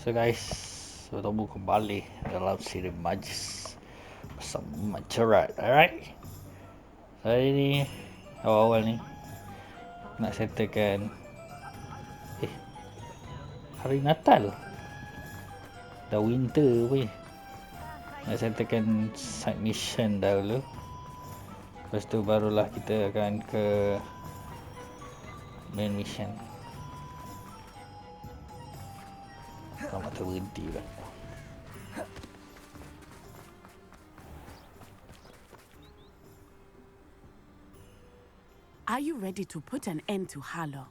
So guys, bertemu kembali dalam siri Majlis bersama Cerat. Alright. Hari ni awal-awal ni nak settlekan hari Natal. Dah winter weh. Nak settlekan side mission dahulu. Lepas tu barulah kita akan ke main mission. Selamat terhenti kan. Are you ready to put an end to Harlow?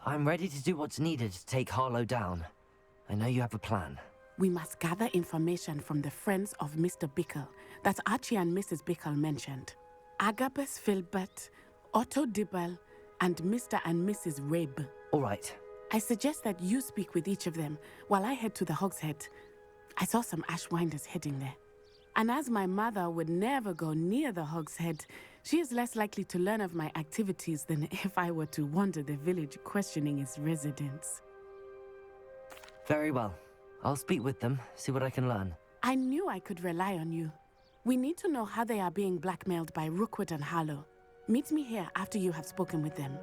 I'm ready to do what's needed to take Harlow down. I know you have a plan. We must gather information from the friends of Mr. Bickle that Archie and Mrs. Bickle mentioned. Agabus Filbert, Otto Dibble, and Mr. and Mrs. Rabe. All right. I suggest that you speak with each of them while I head to the Hogshead. I saw some Ashwinders heading there. And as my mother would never go near the Hogshead, she is less likely to learn of my activities than if I were to wander the village questioning its residents. Very well. I'll speak with them, see what I can learn. I knew I could rely on you. We need to know how they are being blackmailed by Rookwood and Harlow. Meet me here after you have spoken with them.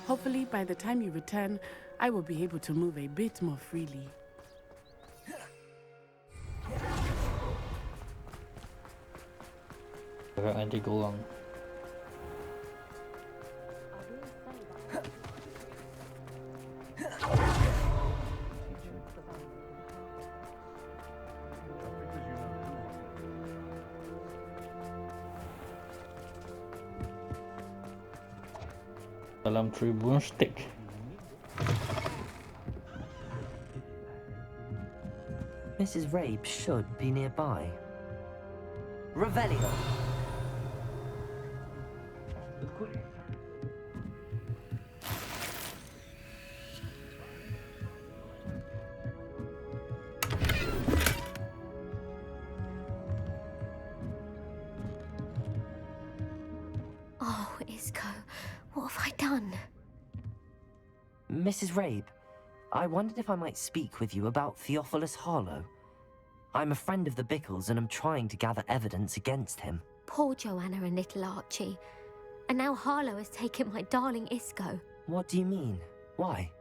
Hopefully, by the time you return, I will be able to move a bit more freely. Agak nanti Kurung. Dalam Tribune Stick. Mrs. Rabe should be nearby. Revelio! Oh, Isco, what have I done? Mrs. Rabe, I wondered if I might speak with you about Theophilus Harlow. I'm a friend of the Bickles and I'm trying to gather evidence against him. Poor Joanna and little Archie. And now Harlow has taken my darling Isco. What do you mean? Why?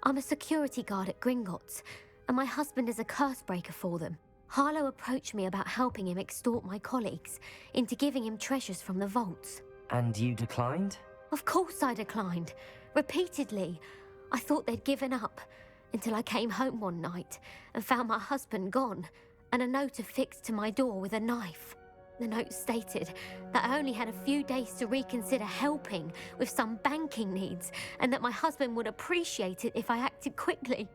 I'm a security guard at Gringotts, and my husband is a curse breaker for them. Harlow approached me about helping him extort my colleagues into giving him treasures from the vaults. And you declined? Of course I declined. Repeatedly. I thought they'd given up, until I came home one night and found my husband gone, and a note affixed to my door with a knife. The note stated that I only had a few days to reconsider helping with some banking needs, and that my husband would appreciate it if I acted quickly.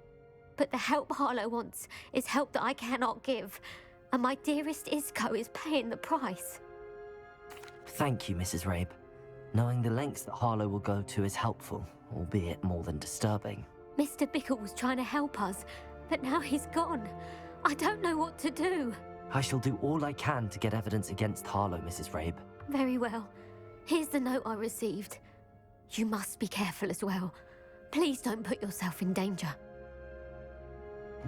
But the help Harlow wants is help that I cannot give, and my dearest Isco is paying the price. Thank you, Mrs. Rabe. Knowing the lengths that Harlow will go to is helpful, albeit more than disturbing. Mr. Bickle was trying to help us, but now he's gone. I don't know what to do. I shall do all I can to get evidence against Harlow, Mrs. Rabe. Very well. Here's the note I received. You must be careful as well. Please don't put yourself in danger.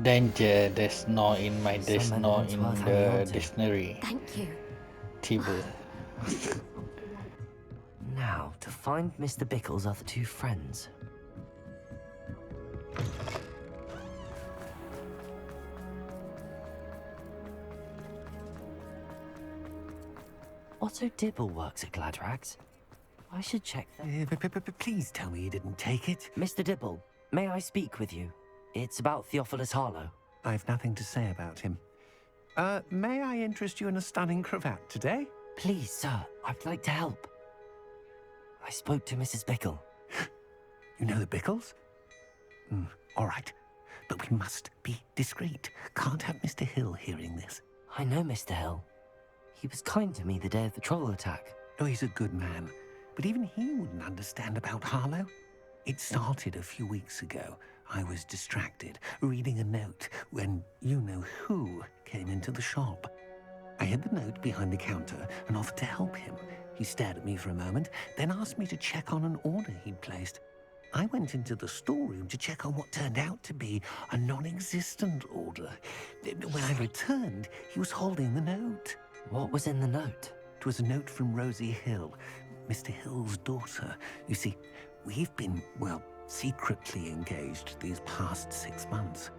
Danger, there's no in the dictionary. Thank you. Tiba. Now, to find Mr. Bickle's other two friends. Otto Dibble works at Gladrags. I should check that. Please tell me you didn't take it. Mr. Dibble, may I speak with you? It's about Theophilus Harlow. I've nothing to say about him. May I interest you in a stunning cravat today? Please, sir, I'd like to help. I spoke to Mrs. Bickle. You know the Bickles? All right. But we must be discreet. Can't have Mr. Hill hearing this. I know Mr. Hill. He was kind to me the day of the troll attack. Oh, he's a good man. But even he wouldn't understand about Harlow. It started a few weeks ago. I was distracted, reading a note, when you-know-who came into the shop. I hid the note behind the counter and offered to help him. He stared at me for a moment, then asked me to check on an order he'd placed. I went into the storeroom to check on what turned out to be a non-existent order. When I returned, he was holding the note. What was in the note? It was a note from Rosie Hill, Mr. Hill's daughter. You see, we've been, well, secretly engaged these past 6 months.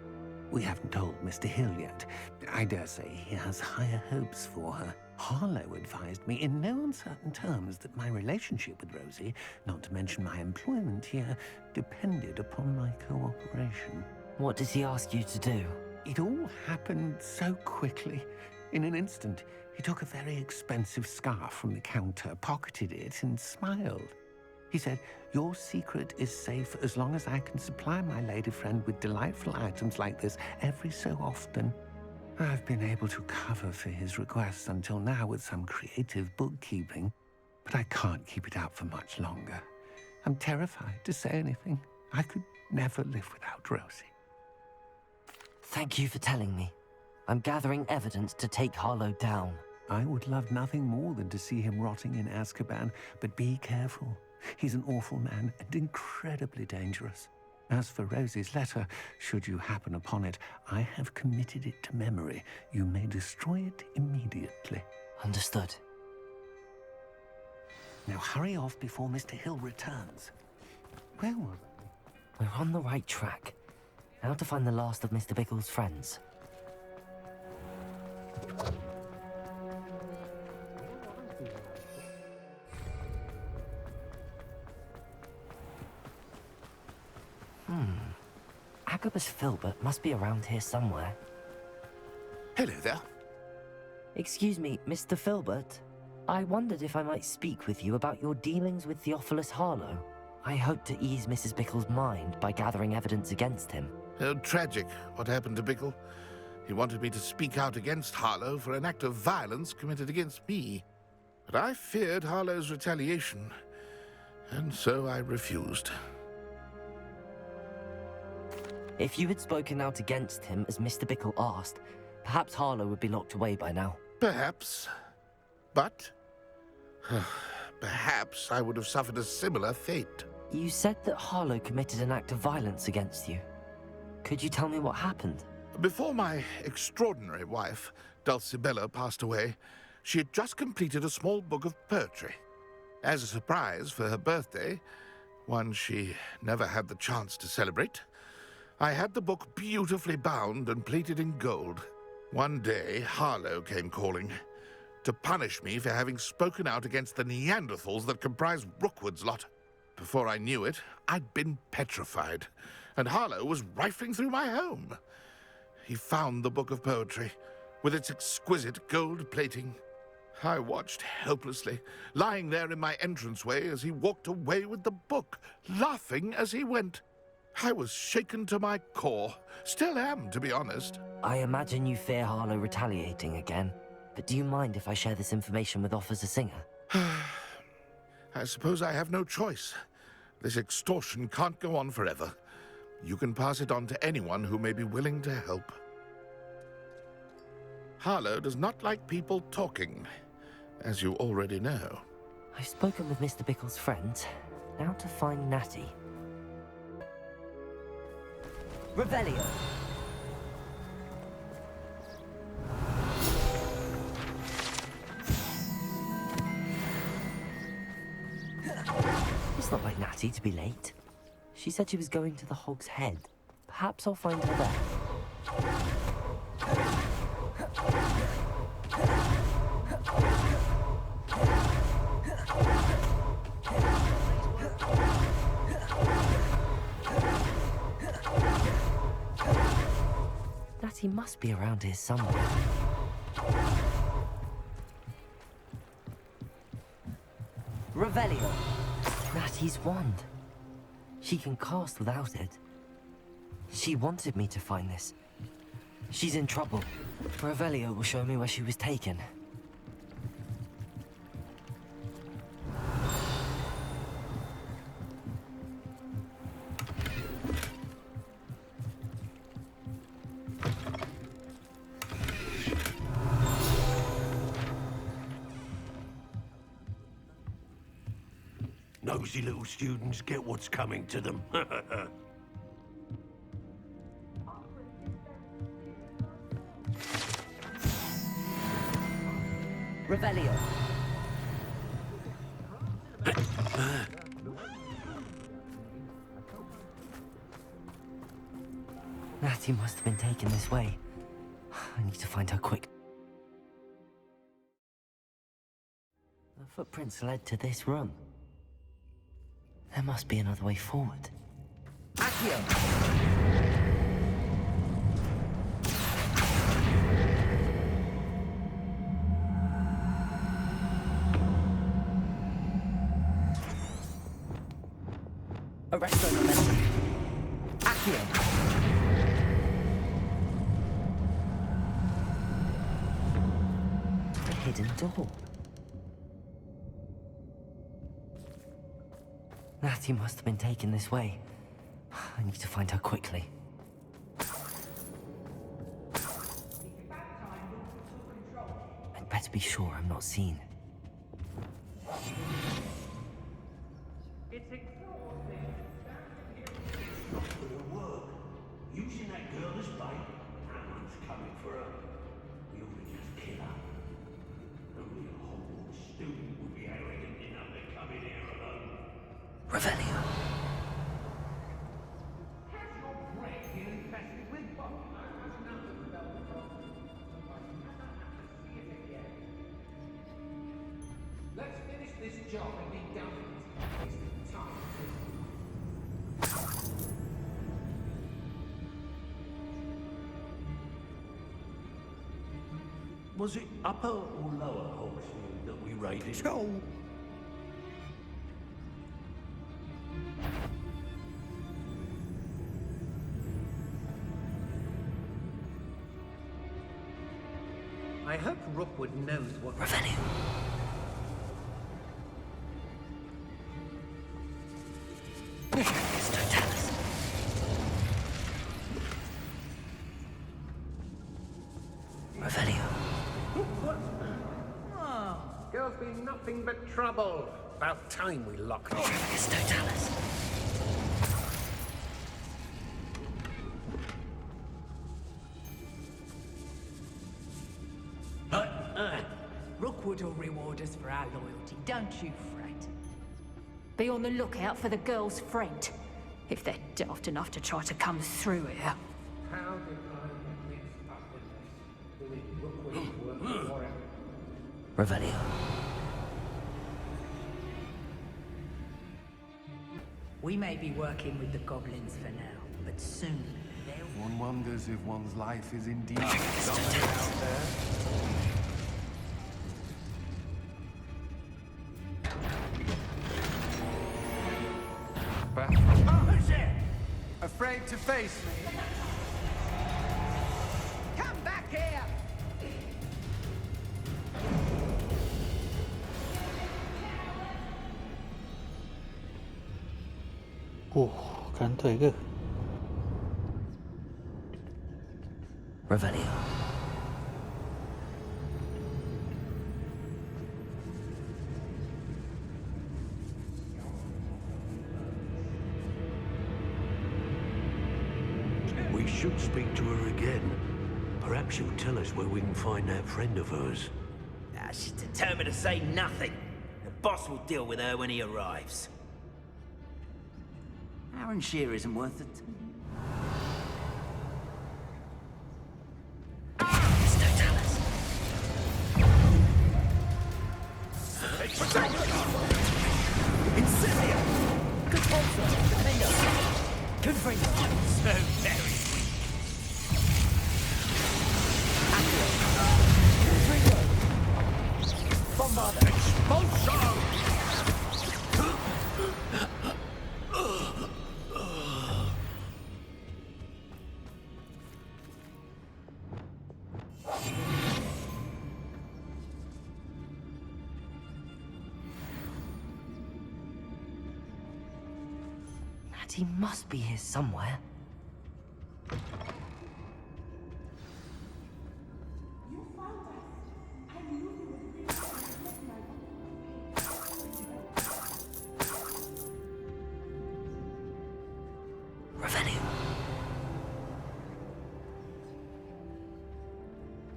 We haven't told Mr. Hill yet. I dare say he has higher hopes for her. Harlow advised me in no uncertain terms that my relationship with Rosie, not to mention my employment here, depended upon my cooperation. What did he ask you to do? It all happened so quickly. In an instant, he took a very expensive scarf from the counter, pocketed it, and smiled. He said, "Your secret is safe as long as I can supply my lady friend with delightful items like this every so often." I've been able to cover for his requests until now with some creative bookkeeping, but I can't keep it up for much longer. I'm terrified to say anything. I could never live without Rosie. Thank you for telling me. I'm gathering evidence to take Harlow down. I would love nothing more than to see him rotting in Azkaban, but be careful. He's an awful man and incredibly dangerous. As for Rosie's letter, should you happen upon it, I have committed it to memory. You may destroy it immediately. Understood. Now hurry off before Mr. Hill returns. Where were we? We're on the right track. Now to find the last of Mr. Bickle's friends. Agabus Filbert must be around here somewhere. Hello there. Excuse me, Mr. Filbert. I wondered if I might speak with you about your dealings with Theophilus Harlow. I hope to ease Mrs. Bickle's mind by gathering evidence against him. Tragic what happened to Bickle. He wanted me to speak out against Harlow for an act of violence committed against me. But I feared Harlow's retaliation, and so I refused. If you had spoken out against him as Mr. Bickle asked, perhaps Harlow would be locked away by now. Perhaps. But perhaps I would have suffered a similar fate. You said that Harlow committed an act of violence against you. Could you tell me what happened? Before my extraordinary wife, Dulcibella, passed away, she had just completed a small book of poetry. As a surprise for her birthday, one she never had the chance to celebrate, I had the book beautifully bound and plated in gold. One day, Harlow came calling to punish me for having spoken out against the Neanderthals that comprise Rookwood's lot. Before I knew it, I'd been petrified, and Harlow was rifling through my home. He found the book of poetry, with its exquisite gold plating. I watched helplessly, lying there in my entranceway as he walked away with the book, laughing as he went. I was shaken to my core. Still am, to be honest. I imagine you fear Harlow retaliating again, but do you mind if I share this information with Officer Singer? I suppose I have no choice. This extortion can't go on forever. You can pass it on to anyone who may be willing to help. Harlow does not like people talking, as you already know. I've spoken with Mr. Bickle's friends. Now to find Natty. Revelio! It's not like Natty to be late. She said she was going to the Hog's Head. Perhaps I'll find her there. Natty must be around here somewhere. Revelio! Natty's wand. She can cast without it. She wanted me to find this. She's in trouble. Revelio will show me where she was taken. Nosy little students get what's coming to them. Revelio. Natty must have been taken this way. I need to find her quick. The footprints led to this room. There must be another way forward. Accio! Arresto momentum. Accio! A hidden door. Natty must have been taken this way. I need to find her quickly. I'd better be sure I'm not seen. Using that girl as bait. No one's coming for her. We ought to just kill her. Only a Hogwarts student would be arrogant enough to come in here alone. Revelio. Let's finish this job and be done with it. Wasting time. Was it upper or lower Hogsmeade that we raided? I hope Rookwood knows what... Revelio. Revelio. Girls be nothing but trouble. About time we locked her. It's Totalis. Rookwood will reward us for our loyalty, don't you fret. Be on the lookout for the girl's friend, if they're daft enough to try to come through here. How did I get mixed up in this? Doing Rookwood's work for him? Revelio. We may be working with the goblins for now, but soon they'll... One wonders if one's life is indeed somewhere out there. Who's there? Afraid to face me? Come back here! Cắn thuế cơ. Revelio. We should speak to her again. Perhaps she'll tell us where we can find that friend of hers. She's determined to say nothing. The boss will deal with her when he arrives. Aaron Shear isn't worth it. It's Totalis. Incendio! Good sponsor! Defender! Good friend! So very weak. Accio! Good friend! Bombarder! Expulso! He must be here somewhere.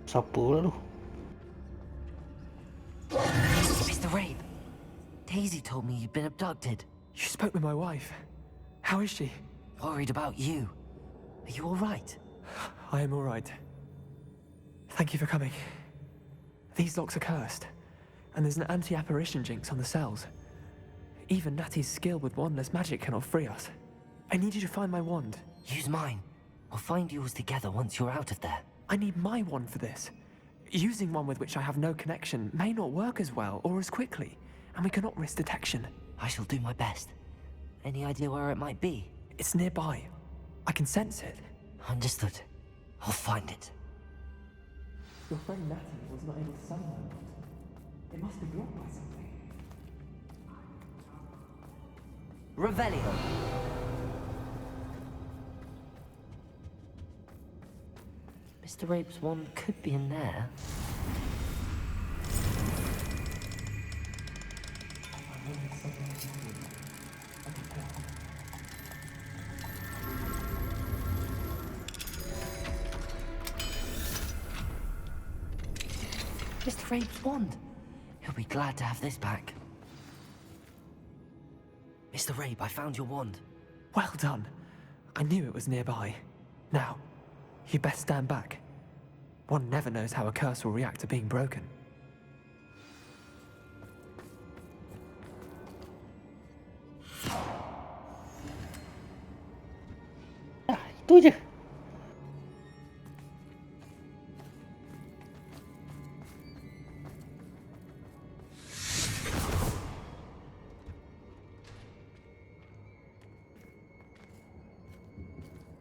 Siapa lah tu? Mr. Rabe, Daisy told me you'd been abducted. You spoke with my wife. How is she? Worried about you. Are you all right? I am all right. Thank you for coming. These locks are cursed, and there's an anti-apparition jinx on the cells. Even Natty's skill with wandless magic cannot free us. I need you to find my wand. Use mine. We'll find yours together once you're out of there. I need my wand for this. Using one with which I have no connection may not work as well or as quickly, and we cannot risk detection. I shall do my best. Any idea where it might be? It's nearby. I can sense it. Understood. I'll find it. Your friend Natty was not able to summon my wand. It must be blocked by something. Revelio. Mr. Rape's wand could be in there. Mr. Rape's wand. He'll be glad to have this back. Mr. Rape, I found your wand. Well done. I knew it was nearby. Now, you best stand back. One never knows how a curse will react to being broken. Itu je.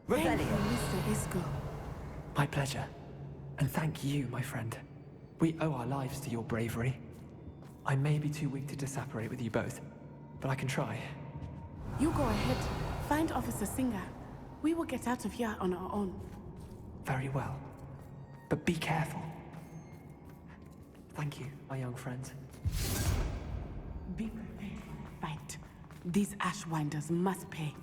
Thank you, Mr. Isco. My pleasure. And thank you, my friend. We owe our lives to your bravery. I may be too weak to disapparate with you both, but I can try. You go ahead. Find Officer Singer. We will get out of here on our own. Very well. But be careful. Thank you, my young friends. Be prepared for the fight. These Ashwinders must pay.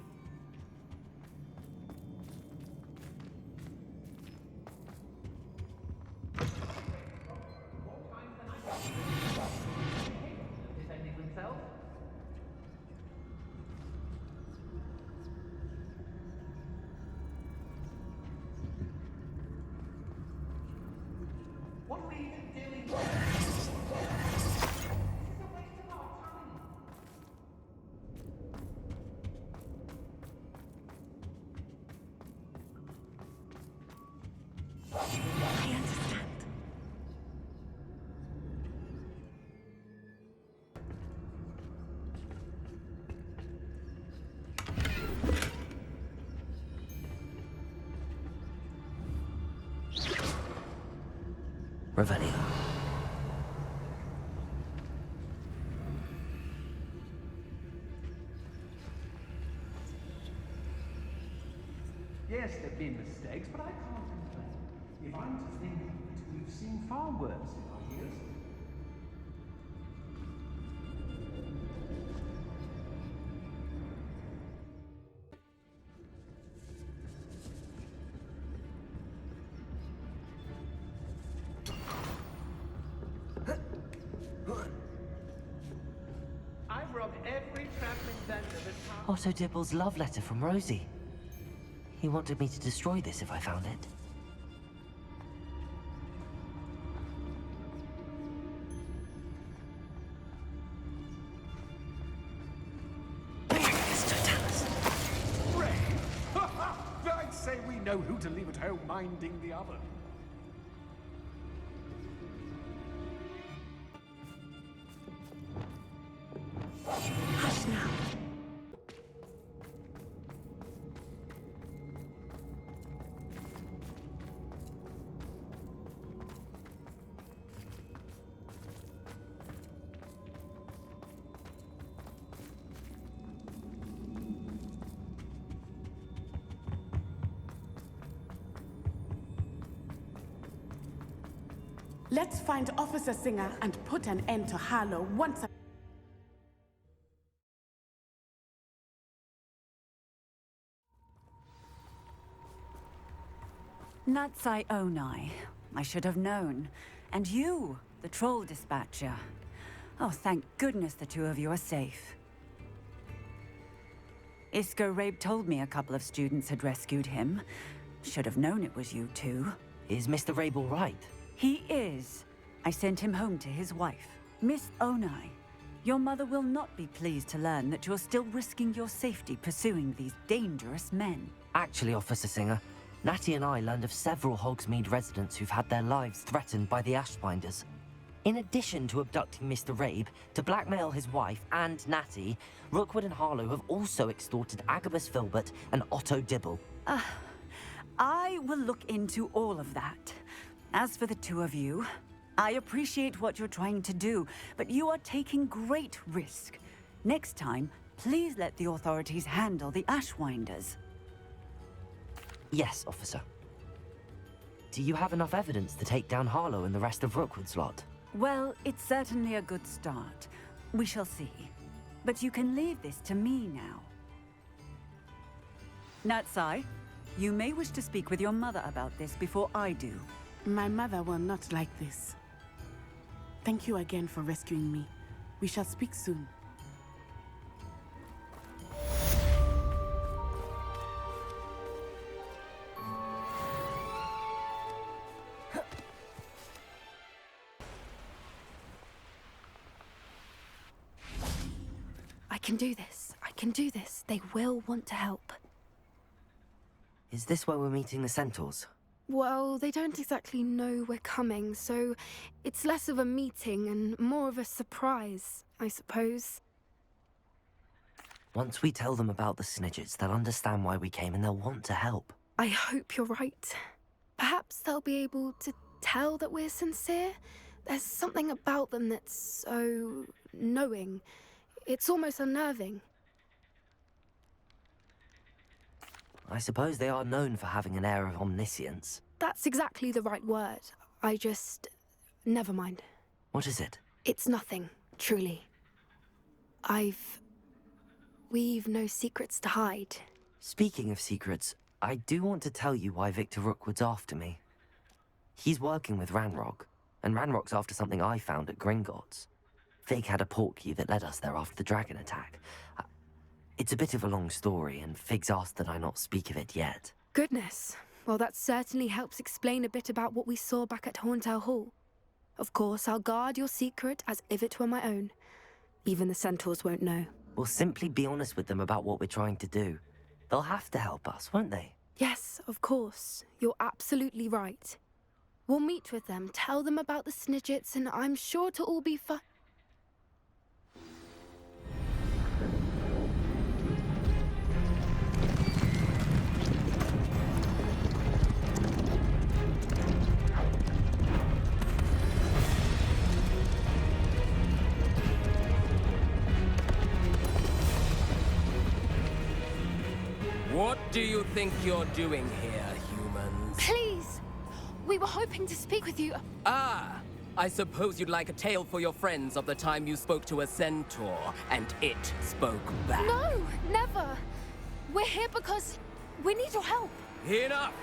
I understand. Revelio. Yes, there have been mistakes, but I can't complain. If I'm to think of it, we've seen far worse in our years. I've robbed every traveling vendor that comes. Otto Dibble's love letter from Rosie. He wanted me to destroy this if I found it. Ray! I'd say we know who to leave at home minding the oven. Hush now. Let's find Officer Singer and put an end to Harlow once and Natsai Onai. I should have known. And you, the troll dispatcher. Oh, thank goodness the two of you are safe. Isco Rabe told me a couple of students had rescued him. Should have known it was you two. Is Mr. Rabe all right? He is. I sent him home to his wife. Miss Onai, your mother will not be pleased to learn that you're still risking your safety pursuing these dangerous men. Actually, Officer Singer, Natty and I learned of several Hogsmeade residents who've had their lives threatened by the Ashbinders. In addition to abducting Mr. Rabe, to blackmail his wife and Natty, Rookwood and Harlow have also extorted Agabus Filbert and Otto Dibble. I will look into all of that. As for the two of you, I appreciate what you're trying to do, but you are taking great risk. Next time, please let the authorities handle the Ashwinders. Yes, officer. Do you have enough evidence to take down Harlow and the rest of Rookwood's lot? Well, it's certainly a good start. We shall see. But you can leave this to me now. Natsai, you may wish to speak with your mother about this before I do. My mother will not like this. Thank you again for rescuing me. We shall speak soon. I can do this. I can do this. They will want to help. Is this where we're meeting the Centaurs? Well, they don't exactly know we're coming, so it's less of a meeting and more of a surprise, I suppose. Once we tell them about the Snidgets, they'll understand why we came and they'll want to help. I hope you're right. Perhaps they'll be able to tell that we're sincere. There's something about them that's so knowing. It's almost unnerving. I suppose they are known for having an air of omniscience. That's exactly the right word. I just... never mind. What is it? It's nothing, truly. We've no secrets to hide. Speaking of secrets, I do want to tell you why Victor Rookwood's after me. He's working with Ranrock, and Ranrock's after something I found at Gringotts. Fig had a portkey that led us there after the dragon attack. It's a bit of a long story, and Fig's asked that I not speak of it yet. Goodness. Well, that certainly helps explain a bit about what we saw back at Horntail Hall. Of course, I'll guard your secret as if it were my own. Even the Centaurs won't know. We'll simply be honest with them about what we're trying to do. They'll have to help us, won't they? Yes, of course. You're absolutely right. We'll meet with them, tell them about the Snidgets, and I'm sure it'll all be fine. What do you think you're doing here, humans? Please! We were hoping to speak with you. Ah! I suppose you'd like a tale for your friends of the time you spoke to a centaur, and it spoke back. No! Never! We're here because we need your help. Enough!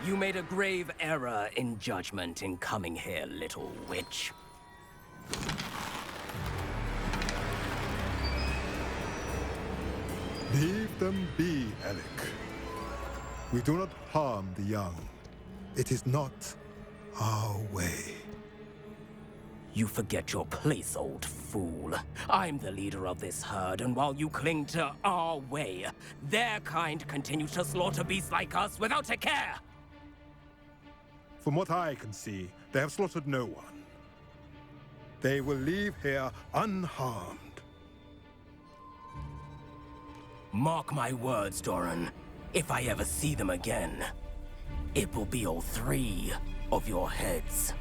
You made a grave error in judgment in coming here, little witch. Leave them be, Alec. We do not harm the young. It is not our way. You forget your place, old fool. I'm the leader of this herd, and while you cling to our way, their kind continue to slaughter beasts like us without a care! From what I can see, they have slaughtered no one. They will leave here unharmed. Mark my words, Doran. If I ever see them again, it will be all 3 of your heads.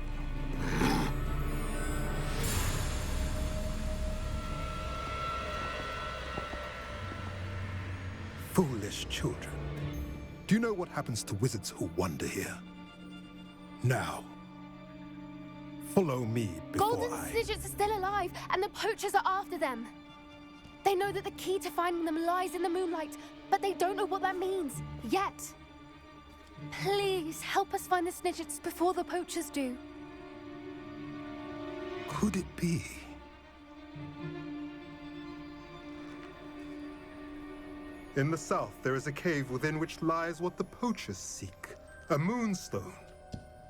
Foolish children. Do you know what happens to wizards who wander here? Now, follow me before Golden I... Snidgets are still alive, and the poachers are after them. They know that the key to finding them lies in the moonlight, but they don't know what that means, yet. Please help us find the snidgets before the poachers do. Could it be? In the south, there is a cave within which lies what the poachers seek. A moonstone.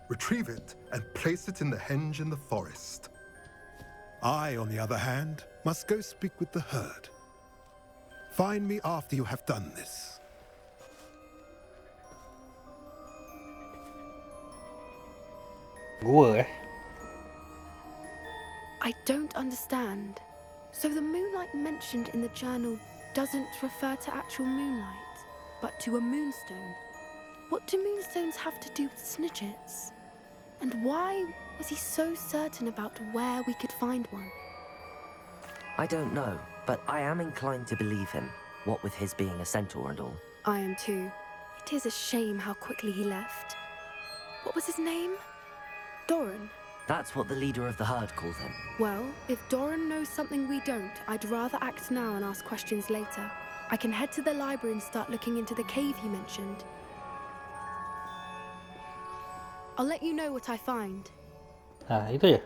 Retrieve it and place it in the henge in the forest. I, on the other hand, must go speak with the herd. Find me after you have done this. Gua I don't understand. So the moonlight mentioned in the journal doesn't refer to actual moonlight, but to a moonstone. What do moonstones have to do with snidgets? And why was he so certain about where we could find one? I don't know, but I am inclined to believe him, what with his being a centaur and all. I am too. It is a shame how quickly he left. What was his name? Doran. That's what the leader of the herd called him. Well, if Doran knows something we don't, I'd rather act now and ask questions later. I can head to the library and start looking into the cave you mentioned. I'll let you know what I find. Itu ya.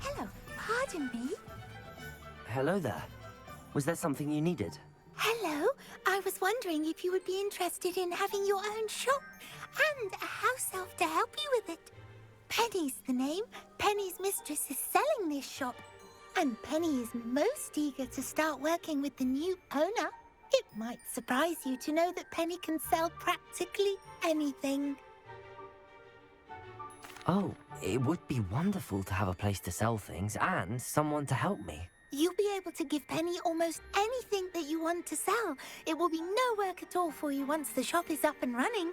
Hello, pardon me. Hello there. Was there something you needed? Hello, I was wondering if you would be interested in having your own shop and a house elf to help you with it. Penny's the name. Penny's mistress is selling this shop, and Penny is most eager to start working with the new owner. It might surprise you to know that Penny can sell practically anything. Oh, it would be wonderful to have a place to sell things and someone to help me. You'll be able to give Penny almost anything that you want to sell. It will be no work at all for you once the shop is up and running.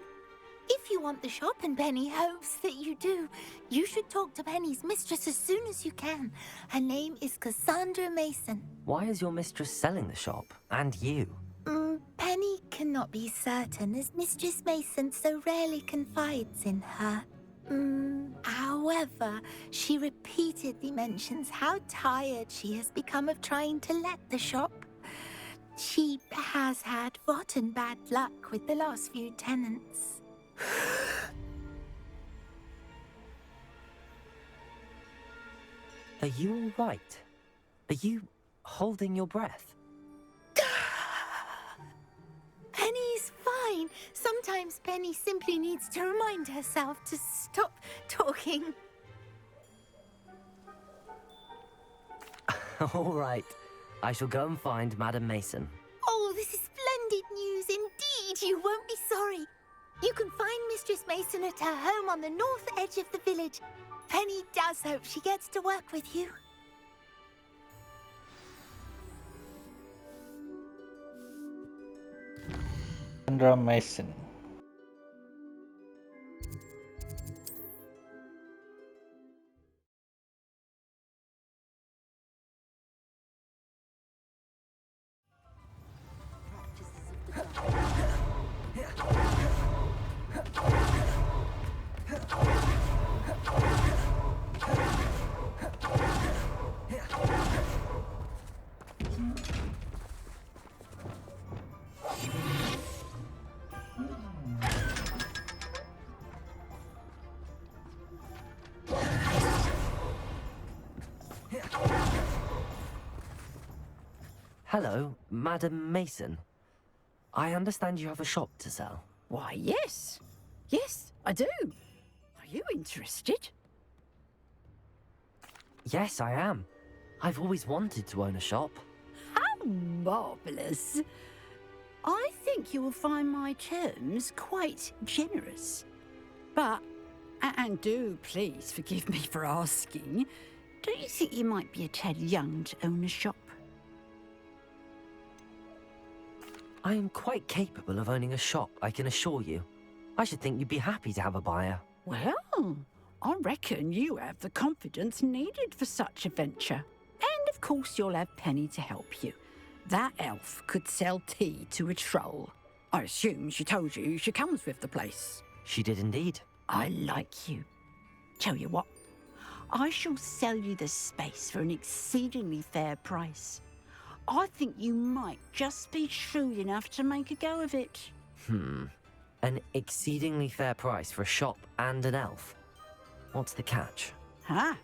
If you want the shop and Penny hopes that you do, you should talk to Penny's mistress as soon as you can. Her name is Cassandra Mason. Why is your mistress selling the shop? And you? Penny cannot be certain, as Mistress Mason so rarely confides in her. However, she repeatedly mentions how tired she has become of trying to let the shop. She has had rotten bad luck with the last few tenants. Are you all right? Are you holding your breath? Penny's fine. Sometimes Penny simply needs to remind herself to stop talking. All right. I shall go and find Madam Mason. Oh, this is splendid news indeed. You won't be sorry. You can find Mistress Mason at her home on the north edge of the village. Penny does hope she gets to work with you. Cassandra Mason. Hello, Madam Mason. I understand you have a shop to sell. Why, yes. Yes, I do. Are you interested? Yes, I am. I've always wanted to own a shop. How marvellous. I think you will find my terms quite generous. But, and do please forgive me for asking, don't you think you might be a tad young to own a shop? I am quite capable of owning a shop, I can assure you. I should think you'd be happy to have a buyer. Well, I reckon you have the confidence needed for such a venture. And of course you'll have Penny to help you. That elf could sell tea to a troll. I assume she told you she comes with the place. She did indeed. I like you. Tell you what, I shall sell you the space for an exceedingly fair price. I think you might just be shrewd enough to make a go of it. An exceedingly fair price for a shop and an elf. What's the catch? Huh?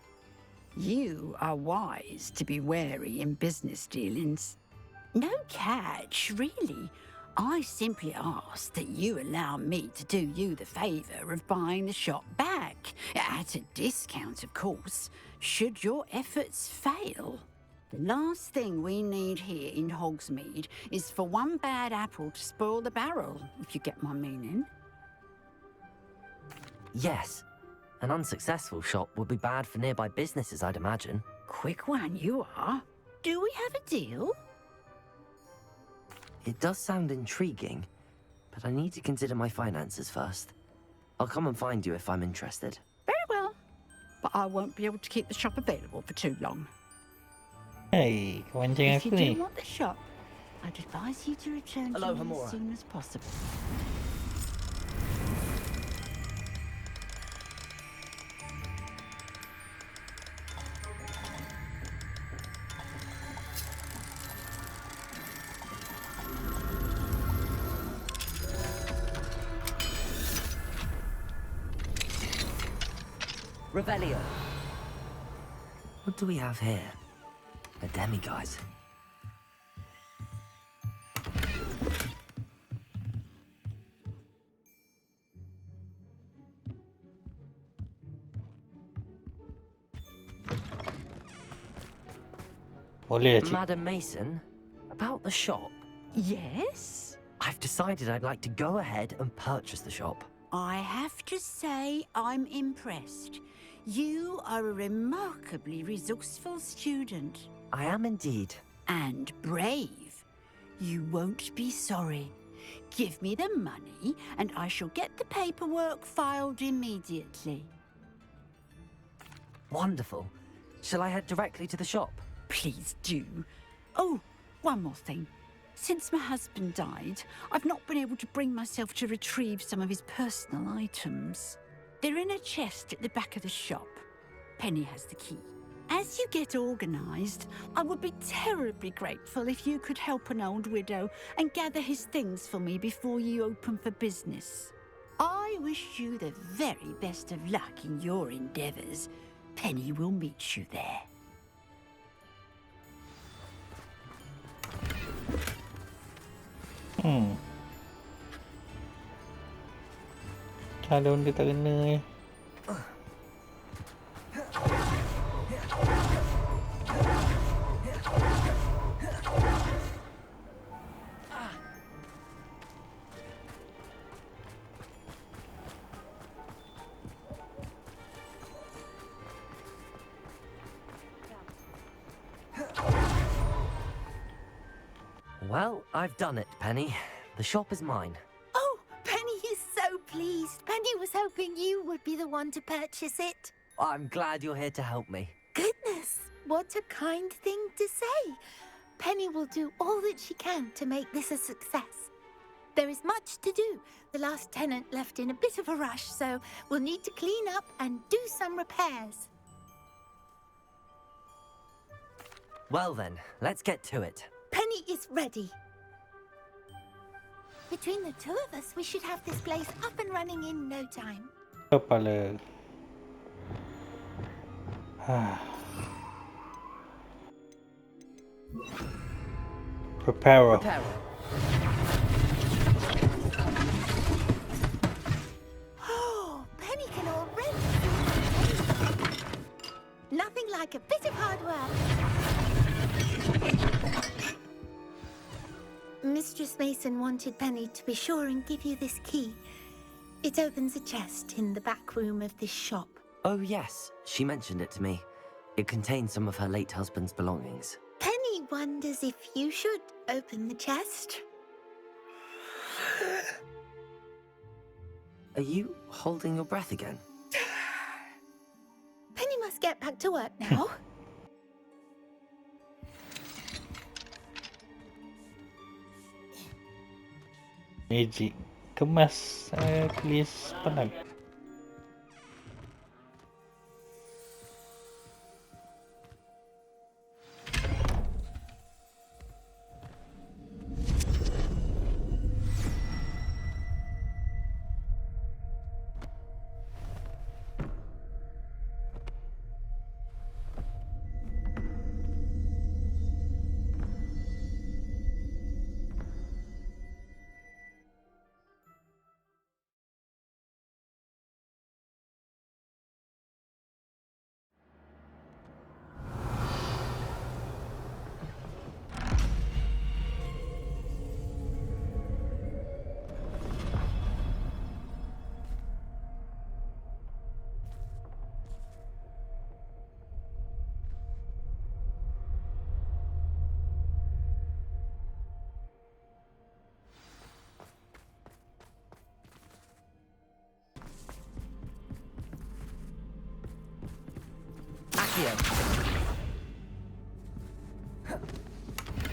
You are wise to be wary in business dealings. No catch, really. I simply ask that you allow me to do you the favour of buying the shop back. At a discount, of course, should your efforts fail. The last thing we need here in Hogsmeade is for one bad apple to spoil the barrel, if you get my meaning. Yes. An unsuccessful shop would be bad for nearby businesses, I'd imagine. Quick one you are. Do we have a deal? It does sound intriguing, but I need to consider my finances first. I'll come and find you if I'm interested. Very well. But I won't be able to keep the shop available for too long. Hey, kepancing If you aku ni. do want the shop, I'd advise you to return to Hello, me Hamura. as soon as possible. Revelio. What do we have here? A demiguise. Boleh cik. Madam Mason, about the shop. Yes? I've decided I'd like to go ahead and purchase the shop. I have to say I'm impressed. You are a remarkably resourceful student. I am indeed. And brave. You won't be sorry. Give me the money, and I shall get the paperwork filed immediately. Wonderful. Shall I head directly to the shop? Please do. Oh, one more thing. Since my husband died, I've not been able to bring myself to retrieve some of his personal items. They're in a chest at the back of the shop. Penny has the key. As you get organised, I would be terribly grateful if you could help an old widow and gather his things for me before you open for business. I wish you the very best of luck in your endeavours. Penny will meet you there. Calon dia tak kena. Well, I've done it, Penny. The shop is mine. Oh, Penny is so pleased. Penny was hoping you would be the one to purchase it. I'm glad you're here to help me. Goodness, what a kind thing to say. Penny will do all that she can to make this a success. There is much to do. The last tenant left in a bit of a rush, so we'll need to clean up and do some repairs. Well then, let's get to it. Penny is ready. Between the two of us, we should have this place up and running in no time. Kepala. Preparo. Oh, Penny can already. Nothing like a bit of hard work. Mistress Mason wanted Penny to be sure and give you this key. It opens a chest in the back room of this shop. Oh yes, she mentioned it to me. It contains some of her late husband's belongings. Penny wonders if you should open the chest. Are you holding your breath again? Penny must get back to work now. Magic. Kemas tulis penang.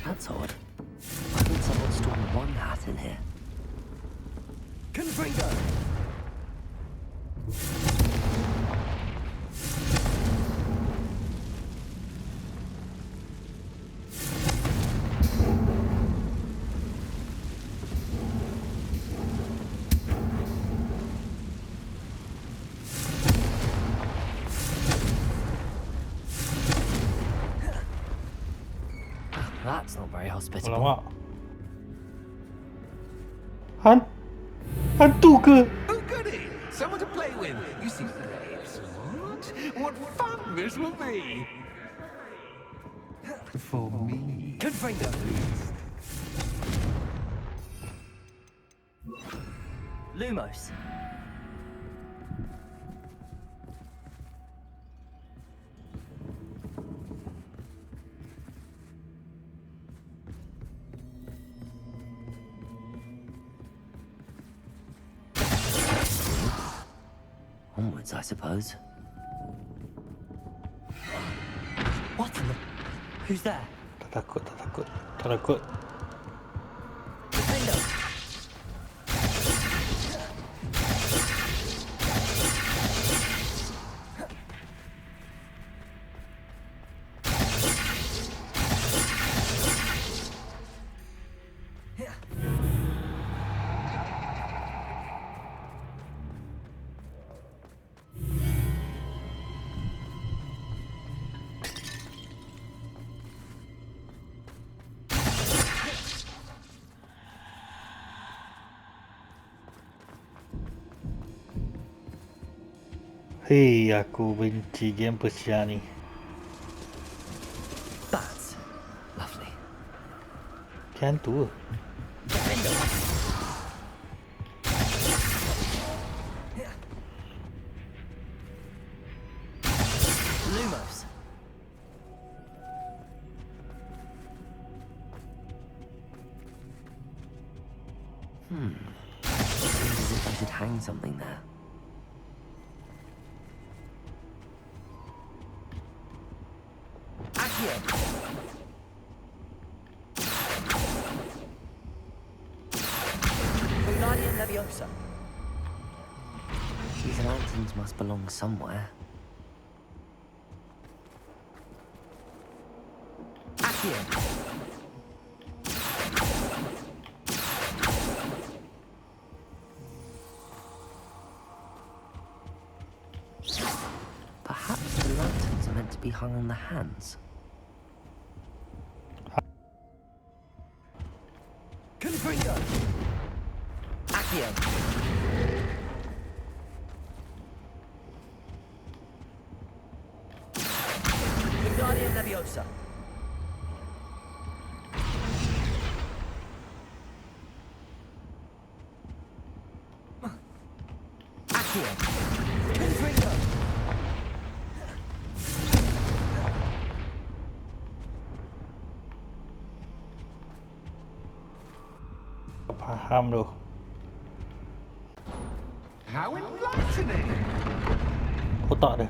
That's odd. Why would someone store one hat in here? Confringo! That's not very hospitable. Alamak. Hantu ke? Oh, goody! Someone to play with. You seem brave, smart. What fun this will be! For me. Confringo! Lumos. Onwards, I suppose. What in the... Who's there? Tak takut. Hei, aku benci game Persia ni. Bats. Lovely. Kan tu. Lumos. Seems as if I should hang something there. These lanterns must belong somewhere. Perhaps the lanterns are meant to be hung on the hands. Confringo! Accio! Wingardium Leviosa! Accio! Confringo! Faham tu. How enlightening! Otak dia.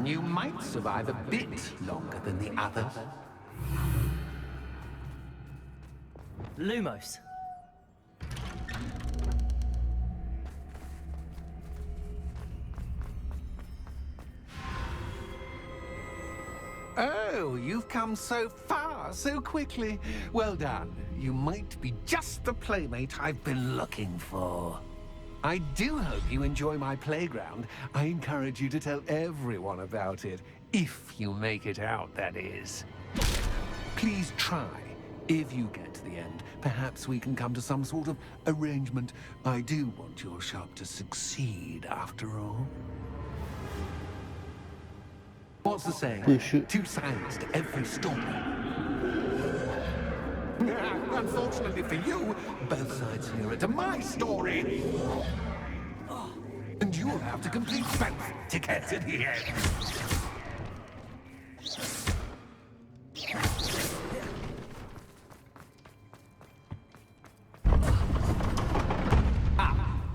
You might survive a bit longer than the others. Lumos. Oh, you've come so far so quickly. Well done. You might be just the playmate I've been looking for. I do hope you enjoy my playground. I encourage you to tell everyone about it. If you make it out, that is. Please try. If you get to the end, perhaps we can come to some sort of arrangement. I do want your shop to succeed, after all. What's the saying? Two sides to every story. Unfortunately for you, both sides hear it to my story. And you'll have to complete both to get to the end.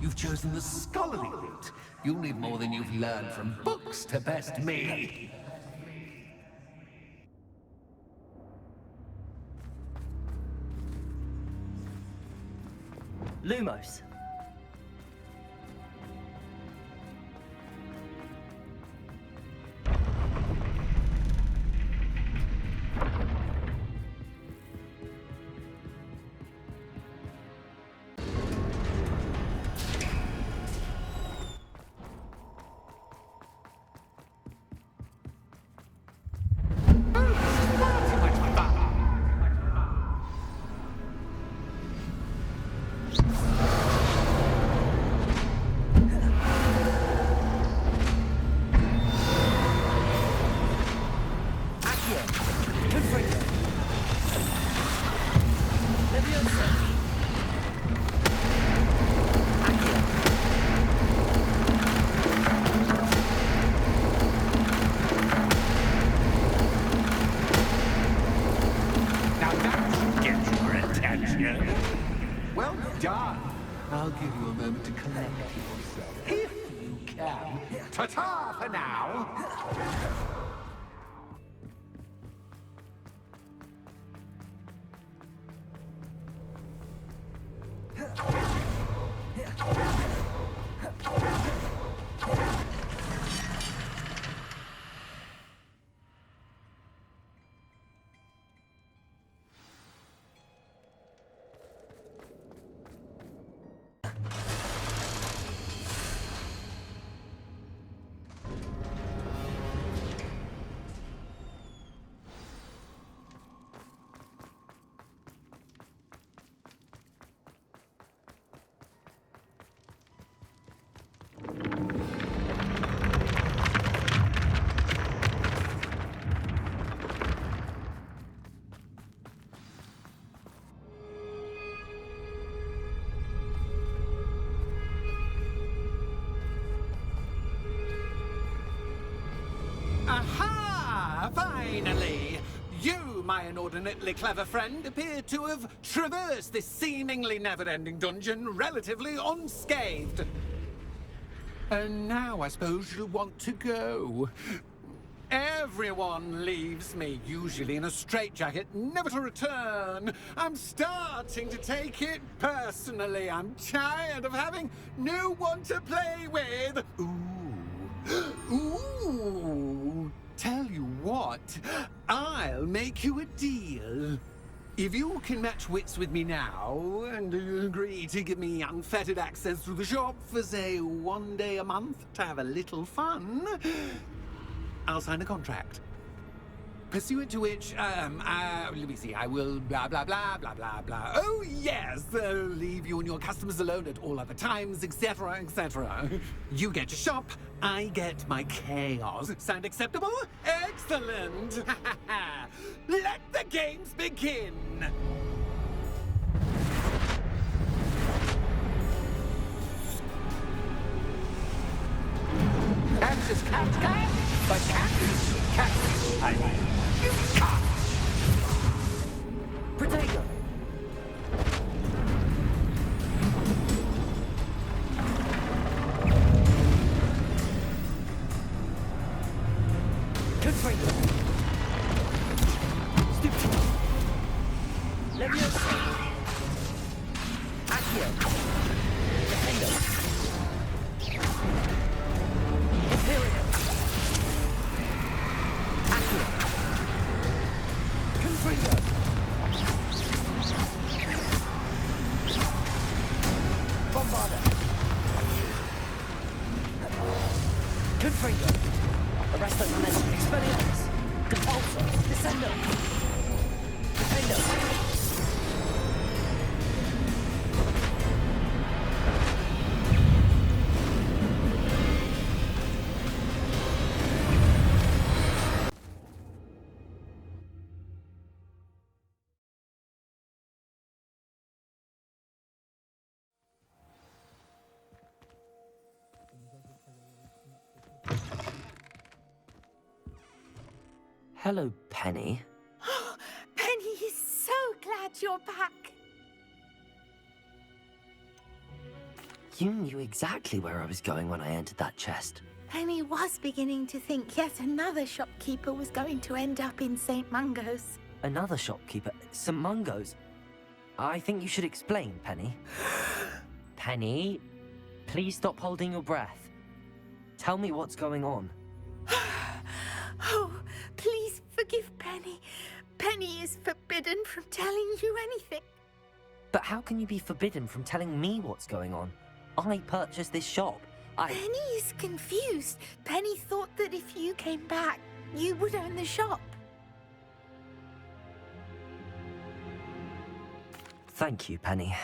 You've chosen those in the scholarly route. You'll need more than you've learned from books to best me. Lumos. Well done. I'll give you a moment to collect yourself, if you can. Ta-ta for now. Aha! Finally! You, my inordinately clever friend, appear to have traversed this seemingly never-ending dungeon relatively unscathed. And now I suppose you'll want to go. Everyone leaves me, usually in a straitjacket, never to return. I'm starting to take it personally. I'm tired of having no one to play with. Ooh, tell you what, I'll make you a deal. If you can match wits with me now, and agree to give me unfettered access through the shop for, say, 1 day a month to have a little fun, I'll sign a contract. Pursuant to which, let me see, I will blah, blah, blah, blah, blah, blah. Oh, yes, leave you and your customers alone at all other times, etc., etc. You get your shop, I get my chaos. Sound acceptable? Excellent! Let the games begin! Kansas cat, but cat, I mean, you cat. Potato. Confringo. Stupid. Leviosa. Accio. Defendo. Imperium. Accio. Confringo. Bombarda. Confringo. Arresto momentum. Expelliarmus. Compulsor. Descendo. Defendo. Hello, Penny. Penny is so glad you're back. You knew exactly where I was going when I entered that chest. Penny was beginning to think yet another shopkeeper was going to end up in St. Mungo's. Another shopkeeper? St. Mungo's? I think you should explain, Penny. Penny, please stop holding your breath. Tell me what's going on. Oh, please forgive Penny. Penny is forbidden from telling you anything. But how can you be forbidden from telling me what's going on? I purchased this shop. Penny is confused. Penny thought that if you came back, you would own the shop. Thank you, Penny.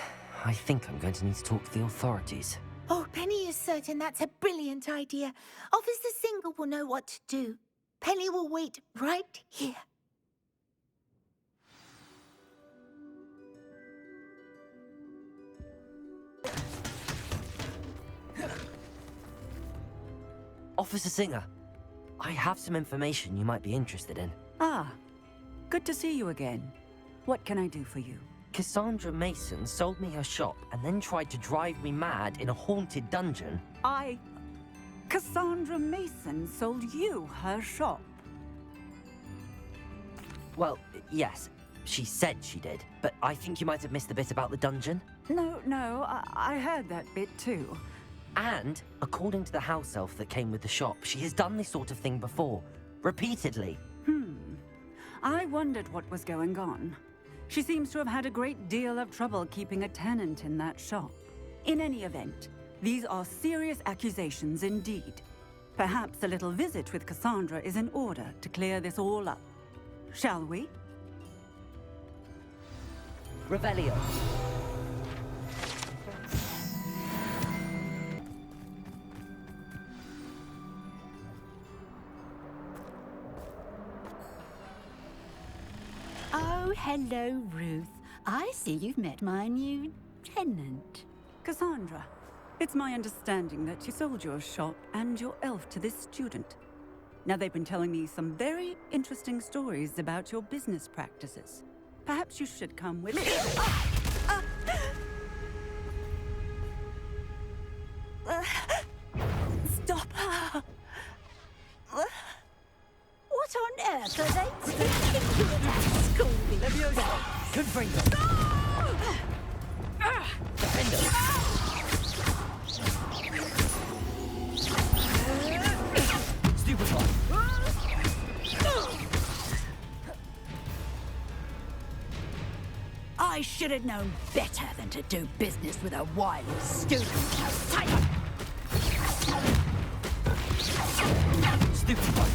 I think I'm going to need to talk to the authorities. Oh, Penny is certain that's a brilliant idea. Officer Singer will know what to do. Penny will wait right here. Officer Singer, I have some information you might be interested in. Ah, good to see you again. What can I do for you? Cassandra Mason sold me her shop and then tried to drive me mad in a haunted dungeon. Cassandra Mason sold you her shop? Well, yes, she said she did, but I think you might have missed the bit about the dungeon. No, I heard that bit too. And, according to the house elf that came with the shop, she has done this sort of thing before. Repeatedly. I wondered what was going on. She seems to have had a great deal of trouble keeping a tenant in that shop. In any event, these are serious accusations indeed. Perhaps a little visit with Cassandra is in order to clear this all up. Shall we? Revelio. Oh, hello, Ruth. I see you've met my new tenant. Cassandra, it's my understanding that you sold your shop and your elf to this student. Now, they've been telling me some very interesting stories about your business practices. Perhaps you should come with me. Stop her! What on earth are they thinking you at that school these days? Confringo. Stupid one. I should have known better than to do business with a wild student. Stupid one.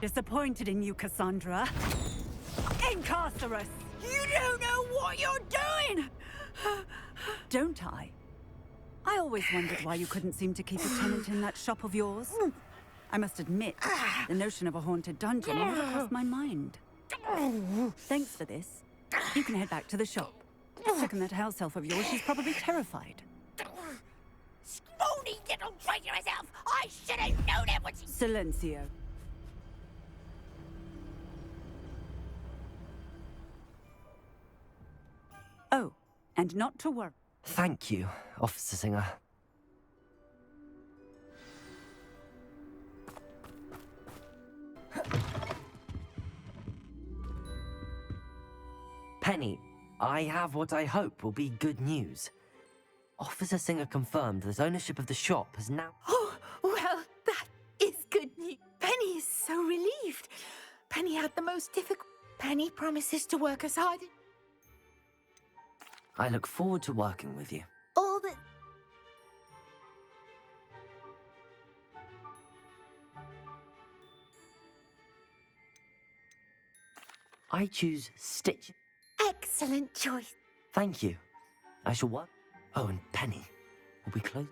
Disappointed in you, Cassandra. Incarcerous! You don't know what you're doing! Don't I? I always wondered why you couldn't seem to keep a tenant in that shop of yours. I must admit, the notion of a haunted dungeon never crossed my mind. Thanks for this. You can head back to the shop. Check on that house elf of yours, she's probably terrified. Scrawny little traitor herself! I should have known it when she... Silencio. Oh, and not to worry. Thank you, Officer Singer. Penny, I have what I hope will be good news. Officer Singer confirmed that ownership of the shop has now... Oh, well, that is good news. Penny is so relieved. Penny had the most difficult... Penny promises to work as hard... I look forward to working with you. All that... I choose Stitch. Excellent choice. Thank you. I shall work. Oh, and Penny, will we close?